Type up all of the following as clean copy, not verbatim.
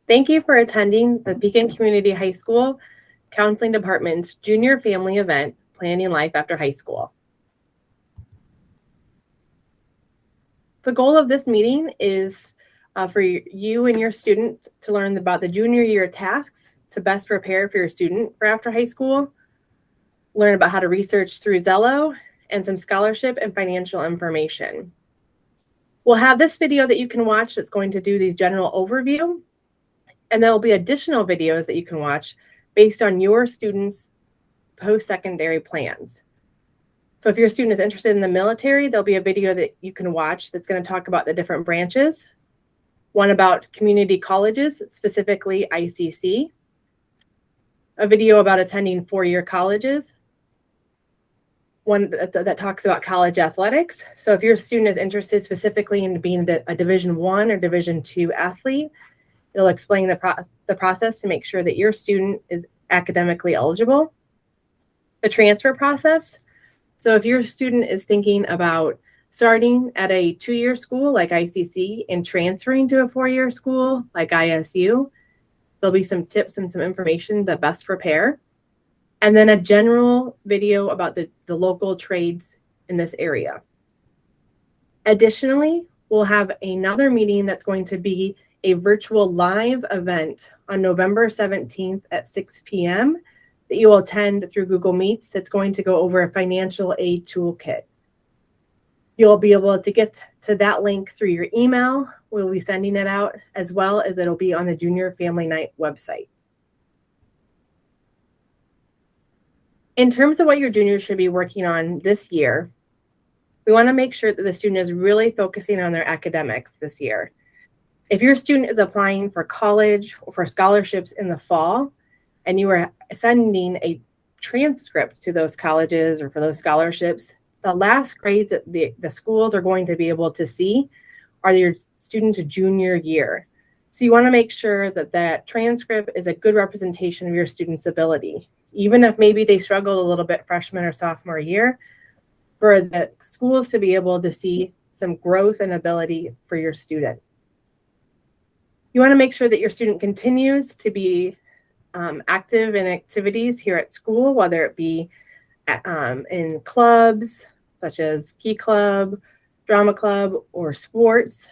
Thank you for attending the Beacon Community High School Counseling Department's Junior Family Event, Planning Life After High School. The goal of this meeting is for you and your student to learn about the junior year tasks to best prepare for your student for after high school, learn about how to research through Zello, and some scholarship and financial information. We'll have this video that you can watch that's going to do the general overview, and there will be additional videos that you can watch based on your students' post-secondary plans. So if your student is interested in the military, there'll be a video that you can watch that's going to talk about the different branches, one about community colleges, specifically ICC, a video about attending four-year colleges, one that talks about college athletics. So if your student is interested specifically in being a Division I or Division II athlete, it'll explain the process to make sure that your student is academically eligible. The transfer process. So if your student is thinking about starting at a two-year school like ICC and transferring to a four-year school like ISU, there'll be some tips and some information to best prepare. And then a general video about the local trades in this area. Additionally, we'll have another meeting that's going to be a virtual live event on November 17th at 6 p.m. that you will attend through Google Meets that's going to go over a financial aid toolkit. You'll be able to get to that link through your email. We'll be sending it out, as well as it'll be on the Junior Family Night website. In terms of what your juniors should be working on this year, we want to make sure that the student is really focusing on their academics this year. If your student is applying for college or for scholarships in the fall, and you are sending a transcript to those colleges or for those scholarships, the last grades that the schools are going to be able to see are your student's junior year. So you want to make sure that that transcript is a good representation of your student's ability. Even if maybe they struggled a little bit freshman or sophomore year, for the schools to be able to see some growth and ability for your student. You want to make sure that your student continues to be active in activities here at school, whether it be in clubs such as Key Club, Drama Club, or sports,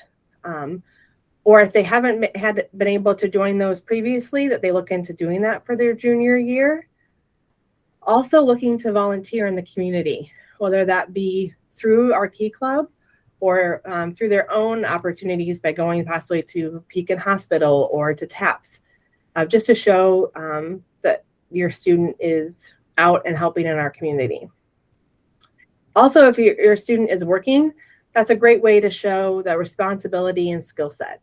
or if they haven't been able to join those previously, that they look into doing that for their junior year. Also looking to volunteer in the community, whether that be through our Key Club or through their own opportunities by going possibly to Beacon Hospital or to TAPS, just to show that your student is out and helping in our community. Also, if your student is working, that's a great way to show that responsibility and skill set.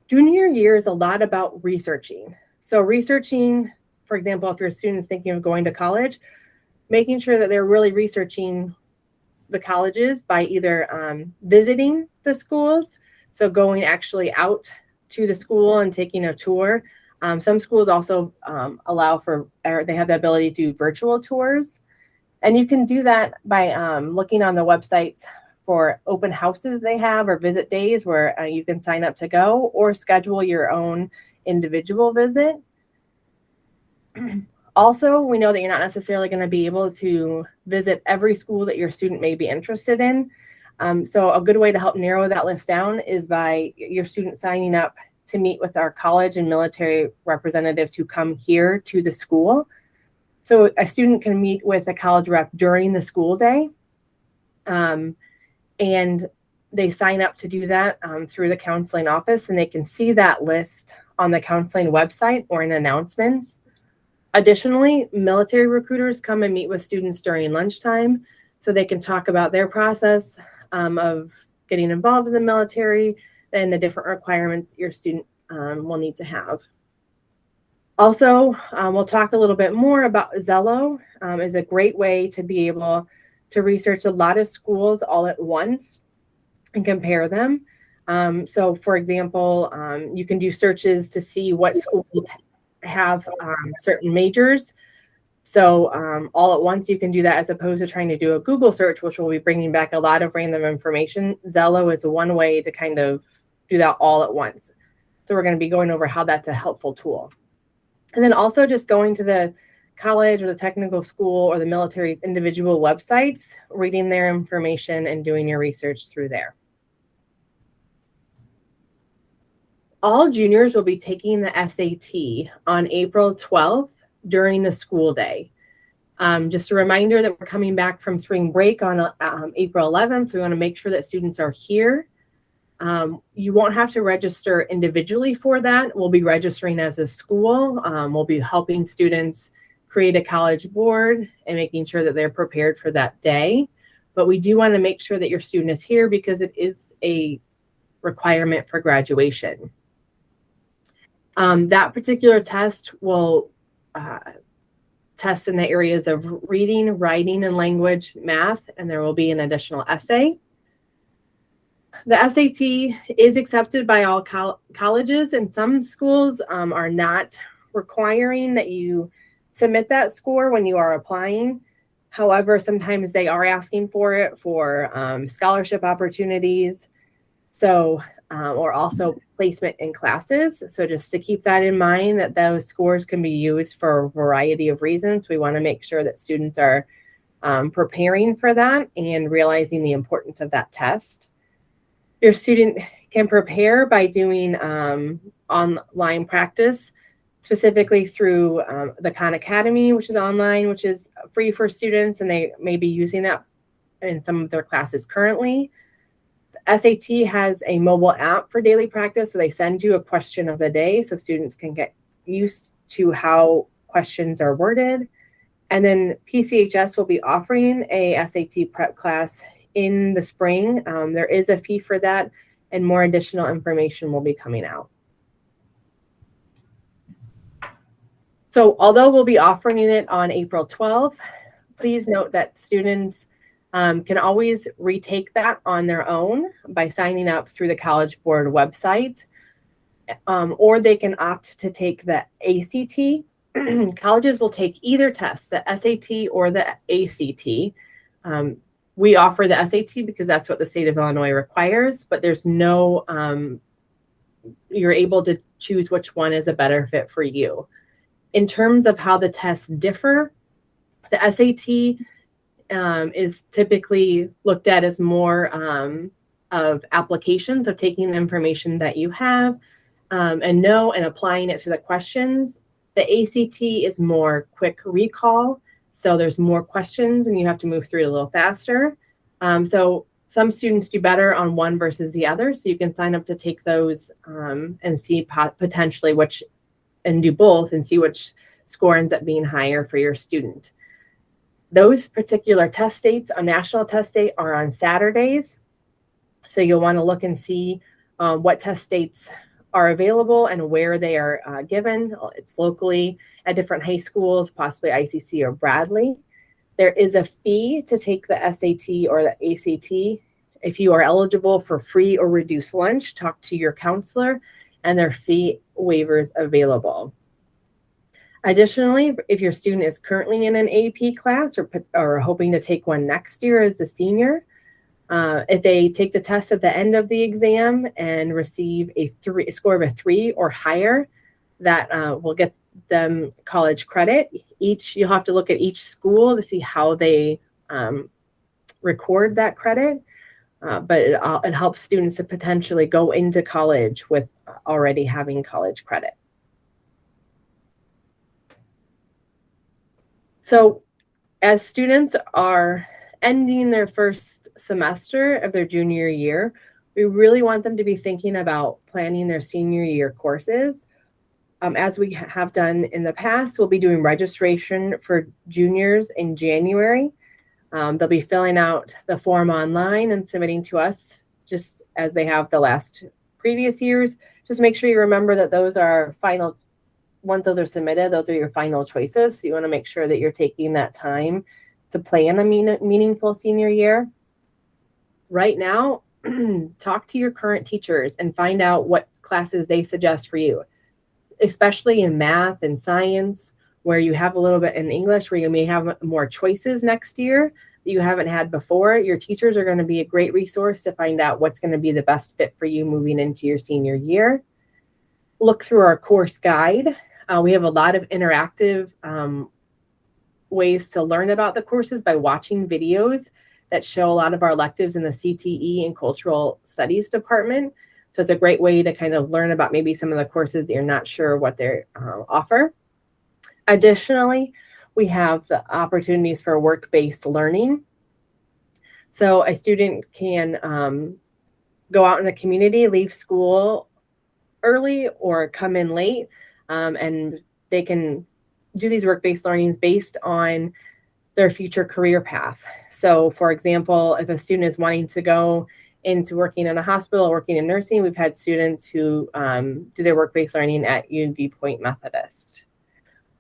Junior year is a lot about researching. So researching, for example, if your student's thinking of going to college, making sure that they're really researching the colleges by either visiting the schools, so going actually out to the school and taking a tour. Some schools also allow for, or they have the ability to do virtual tours. And you can do that by looking on the websites for open houses they have or visit days where you can sign up to go or schedule your own individual visit. Also, we know that you're not necessarily going to be able to visit every school that your student may be interested in. So a good way to help narrow that list down is by your student signing up to meet with our college and military representatives who come here to the school. So a student can meet with a college rep during the school day, and they sign up to do that through the counseling office, and they can see that list on the counseling website or in announcements. Additionally, military recruiters come and meet with students during lunchtime so they can talk about their process of getting involved in the military and the different requirements your student will need to have. Also, we'll talk a little bit more about Zello. Is a great way to be able to research a lot of schools all at once and compare them. So for example, you can do searches to see what schools have certain majors. So all at once, you can do that as opposed to trying to do a Google search, which will be bringing back a lot of random information. Zello is one way to kind of do that all at once. So we're going to be going over how that's a helpful tool. And then also just going to the college or the technical school or the military individual websites, reading their information and doing your research through there. All juniors will be taking the SAT on April 12th during the school day. Just a reminder that we're coming back from spring break on April 11th. We want to make sure that students are here. You won't have to register individually for that. We'll be registering as a school. We'll be helping students create a college board and making sure that they're prepared for that day. But we do want to make sure that your student is here because it is a requirement for graduation. That particular test will test in the areas of reading, writing, and language, math, and there will be an additional essay. The SAT is accepted by all colleges, and some schools are not requiring that you submit that score when you are applying. However, sometimes they are asking for it for scholarship opportunities, so or also placement in classes. So just to keep that in mind, that those scores can be used for a variety of reasons. We want to make sure that students are preparing for that and realizing the importance of that test. Your student can prepare by doing online practice, specifically through the Khan Academy, which is online, which is free for students, and they may be using that in some of their classes currently. The SAT has a mobile app for daily practice, so they send you a question of the day so students can get used to how questions are worded. And then PCHS will be offering a SAT prep class in the spring. There is a fee for that, and more additional information will be coming out. So although we'll be offering it on April 12th, please note that students can always retake that on their own by signing up through the College Board website, or they can opt to take the ACT. Colleges will take either test, the SAT or the ACT. We offer the SAT because that's what the state of Illinois requires, but there's no, you're able to choose which one is a better fit for you. In terms of how the tests differ, the SAT is typically looked at as more of applications of taking the information that you have and know and applying it to the questions. The ACT is more quick recall. So there's more questions and you have to move through it a little faster. So some students do better on one versus the other. So you can sign up to take those and see potentially which, and do both and see which score ends up being higher for your student. Those particular test dates, a national test date, are on Saturdays. So you'll want to look and see what test dates are available and where they are given. It's locally at different high schools, possibly ICC or Bradley. There is a fee to take the SAT or the ACT. If you are eligible for free or reduced lunch, talk to your counselor, and there are fee waivers available. Additionally, if your student is currently in an AP class or hoping to take one next year as a senior, if they take the test at the end of the exam and receive a score of a 3 or higher, that will get them college credit. You'll have to look at each school to see how they record that credit, but it helps students to potentially go into college with already having college credit. So as students are ending their first semester of their junior year, we really want them to be thinking about planning their senior year courses. As we have done in the past, we'll be doing registration for juniors in January. They'll be filling out the form online and submitting to us just as they have the last previous years. Just make sure you remember that those are final. Once those are submitted, those are your final choices. So you want to make sure that you're taking that time to plan a meaningful senior year. Right now, talk to your current teachers and find out what classes they suggest for you, especially in math and science, where you have a little bit in English, where you may have more choices next year that you haven't had before. Your teachers are going to be a great resource to find out what's going to be the best fit for you moving into your senior year. look through our course guide. We have a lot of interactive ways to learn about the courses by watching videos that show a lot of our electives in the CTE and Cultural Studies department. So it's a great way to kind of learn about maybe some of the courses that you're not sure what they offer. Additionally, we have the opportunities for work-based learning. So a student can go out in the community, leave school early or come in late, and they can do these work-based learnings based on their future career path. So for example, if a student is wanting to go into working in a hospital, working in nursing, we've had students who do their work-based learning at UNV Point Methodist.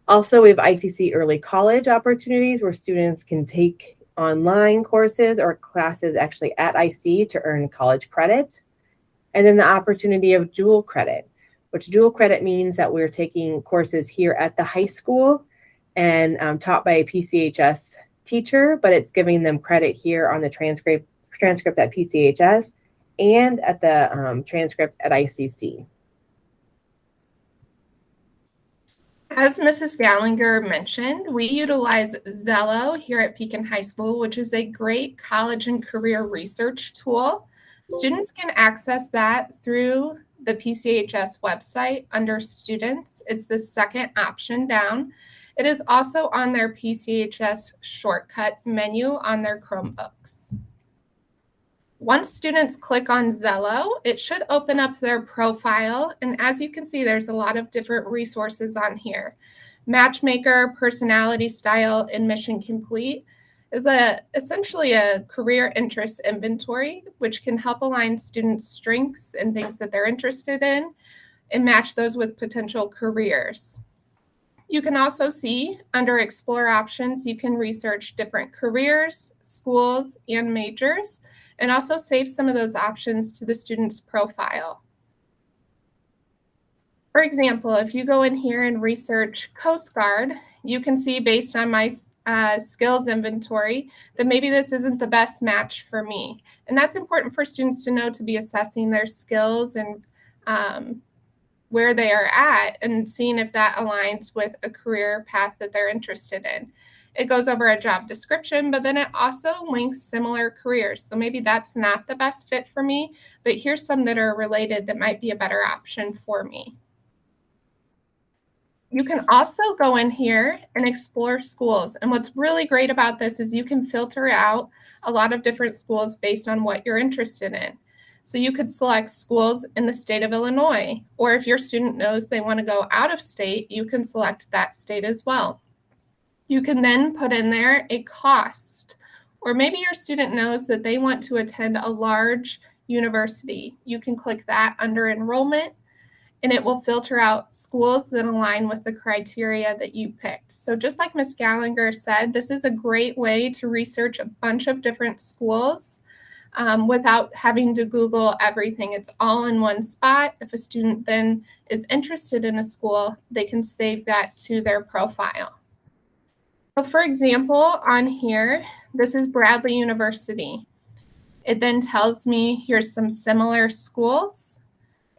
Also, we have ICC early college opportunities where students can take online courses or classes actually at IC to earn college credit. And then the opportunity of dual credit, which dual credit means that we're taking courses here at the high school and taught by a PCHS teacher, but it's giving them credit here on the transcript at PCHS and at the transcript at ICC. As Mrs. Gallagher mentioned, we utilize Zello here at Pekin High School, which is a great college and career research tool. Students can access that through the PCHS website under Students. It's the second option down. It is also on their PCHS shortcut menu on their Chromebooks. Once students click on Zello, it should open up their profile. And as you can see, there's a lot of different resources on here. Matchmaker, Personality Style, and Mission Complete is essentially a career interest inventory, which can help align students' strengths and things that they're interested in and match those with potential careers. You can also see under Explore options, you can research different careers, schools, and majors, and also save some of those options to the student's profile. For example, if you go in here and research Coast Guard, you can see based on my skills inventory that maybe this isn't the best match for me. And that's important for students to know, to be assessing their skills and where they are at and seeing if that aligns with a career path that they're interested in. It goes over a job description, but then it also links similar careers. So maybe that's not the best fit for me, but here's some that are related that might be a better option for me. You can also go in here and explore schools. And what's really great about this is you can filter out a lot of different schools based on what you're interested in. So you could select schools in the state of Illinois, or if your student knows they want to go out of state, you can select that state as well. You can then put in there a cost, or maybe your student knows that they want to attend a large university. You can click that under enrollment, and it will filter out schools that align with the criteria that you picked. So just like Ms. Gallagher said, this is a great way to research a bunch of different schools without having to Google everything. It's all in one spot. If a student then is interested in a school, they can save that to their profile. So for example, on here, this is Bradley University. It then tells me here's some similar schools.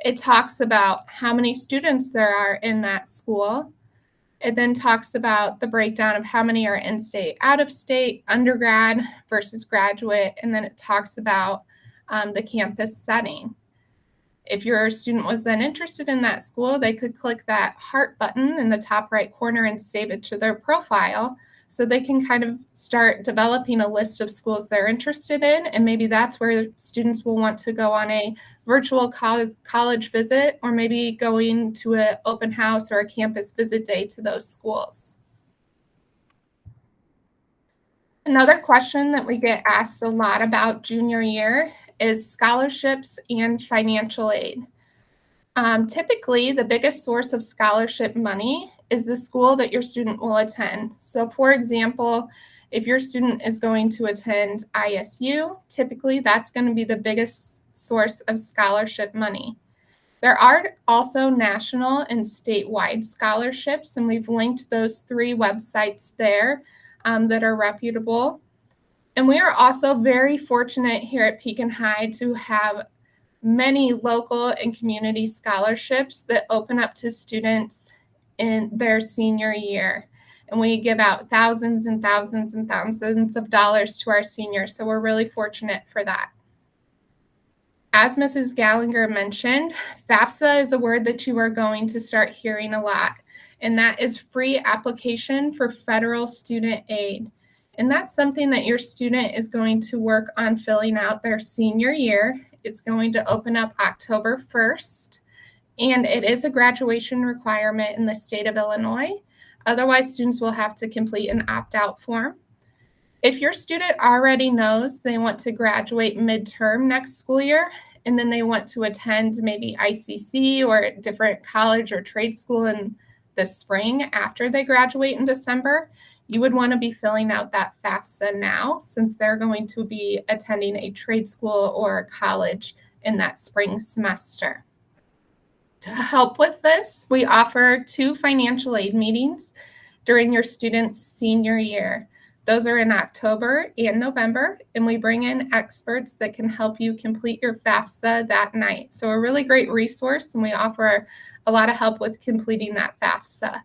It talks about how many students there are in that school. It then talks about the breakdown of how many are in-state, out-of-state, undergrad versus graduate, and then it talks about the campus setting. If your student was then interested in that school, they could click that heart button in the top right corner and save it to their profile, so they can kind of start developing a list of schools they're interested in, and maybe that's where students will want to go on a virtual college visit, or maybe going to an open house or a campus visit day to those schools. Another question that we get asked a lot about junior year is scholarships and financial aid. Typically, the biggest source of scholarship money is the school that your student will attend. So for example, if your student is going to attend ISU, typically that's going to be the biggest source of scholarship money. There are also national and statewide scholarships, and we've linked those 3 websites there that are reputable. And we are also very fortunate here at Pekin High to have many local and community scholarships that open up to students in their senior year. And we give out thousands and thousands and thousands of dollars to our seniors. So we're really fortunate for that. As Mrs. Gallagher mentioned, FAFSA is a word that you are going to start hearing a lot, and that is free application for federal student aid. And that's something that your student is going to work on filling out their senior year. It's going to open up October 1st, and it is a graduation requirement in the state of Illinois. Otherwise, students will have to complete an opt-out form. If your student already knows they want to graduate midterm next school year, and then they want to attend maybe ICC or a different college or trade school in the spring after they graduate in December, you would want to be filling out that FAFSA now, since they're going to be attending a trade school or a college in that spring semester. To help with this, we offer 2 financial aid meetings during your student's senior year. Those are in October and November, and we bring in experts that can help you complete your FAFSA that night. So a really great resource, and we offer a lot of help with completing that FAFSA.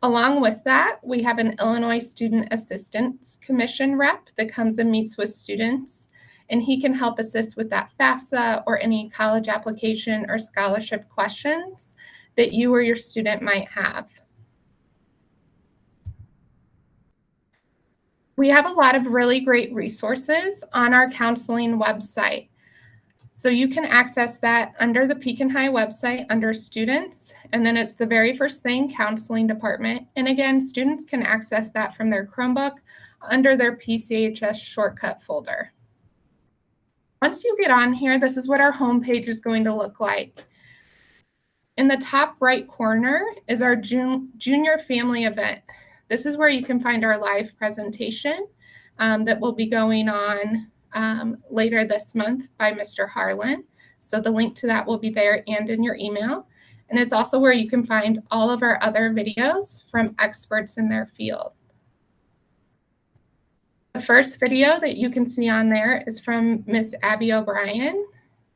Along with that, we have an Illinois Student Assistance Commission rep that comes and meets with students, and he can help assist with that FAFSA or any college application or scholarship questions that you or your student might have. We have a lot of really great resources on our counseling website. So you can access that under the Pekin High website under students, and then it's the very first thing, counseling department. And again, students can access that from their Chromebook under their PCHS shortcut folder. Once you get on here, this is what our homepage is going to look like. In the top right corner is our junior family event. This is where you can find our live presentation that will be going on later this month by Mr. Harlan. So the link to that will be there and in your email. And it's also where you can find all of our other videos from experts in their field. The first video that you can see on there is from Miss Abby O'Brien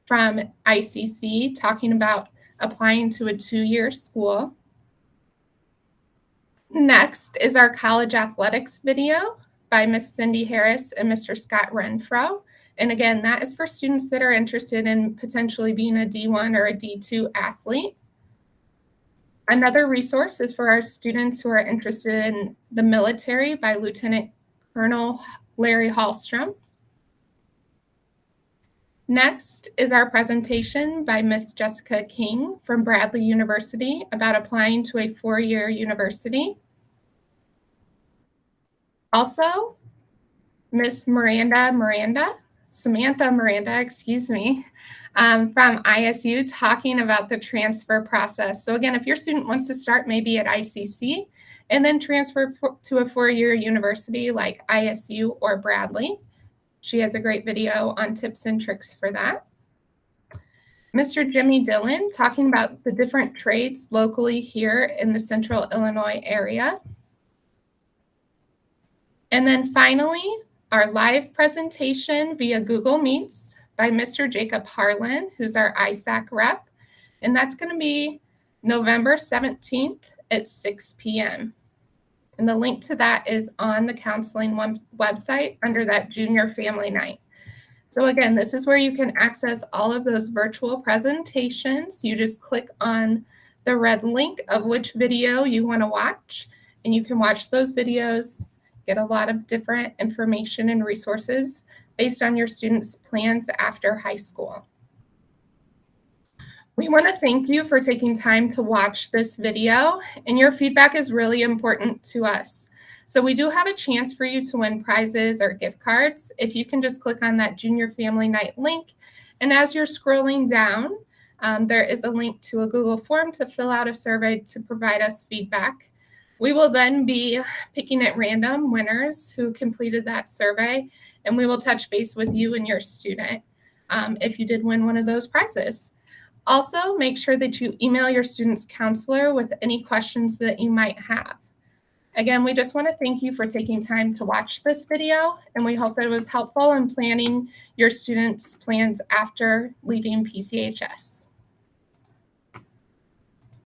from ICC, talking about applying to a 2-year school. Next is our college athletics video by Miss Cindy Harris and Mr. Scott Renfro. And again, that is for students that are interested in potentially being a D1 or a D2 athlete. Another resource is for our students who are interested in the military by Lieutenant Colonel Larry Hallstrom. Next is our presentation by Miss Jessica King from Bradley University about applying to a 4-year university. Also, Miss Samantha Miranda, excuse me, from ISU talking about the transfer process. So again, if your student wants to start maybe at ICC and then transfer to a 4-year university like ISU or Bradley, she has a great video on tips and tricks for that. Mr. Jimmy Dillon talking about the different trades locally here in the Central Illinois area. And then finally, our live presentation via Google Meets by Mr. Jacob Harlan, who's our ISAC rep. And that's going to be November 17th at 6 p.m. And the link to that is on the counseling website under that junior family night. So again, this is where you can access all of those virtual presentations. You just click on the red link of which video you want to watch, and you can watch those videos, get a lot of different information and resources based on your students' plans after high school. We want to thank you for taking time to watch this video, and your feedback is really important to us. So we do have a chance for you to win prizes or gift cards if you can just click on that Junior Family Night link. And as you're scrolling down, there is a link to a Google form to fill out a survey to provide us feedback. We will then be picking at random winners who completed that survey, and we will touch base with you and your student if you did win one of those prizes. Also, make sure that you email your student's counselor with any questions that you might have. Again, we just want to thank you for taking time to watch this video, and we hope that it was helpful in planning your students' plans after leaving PCHS.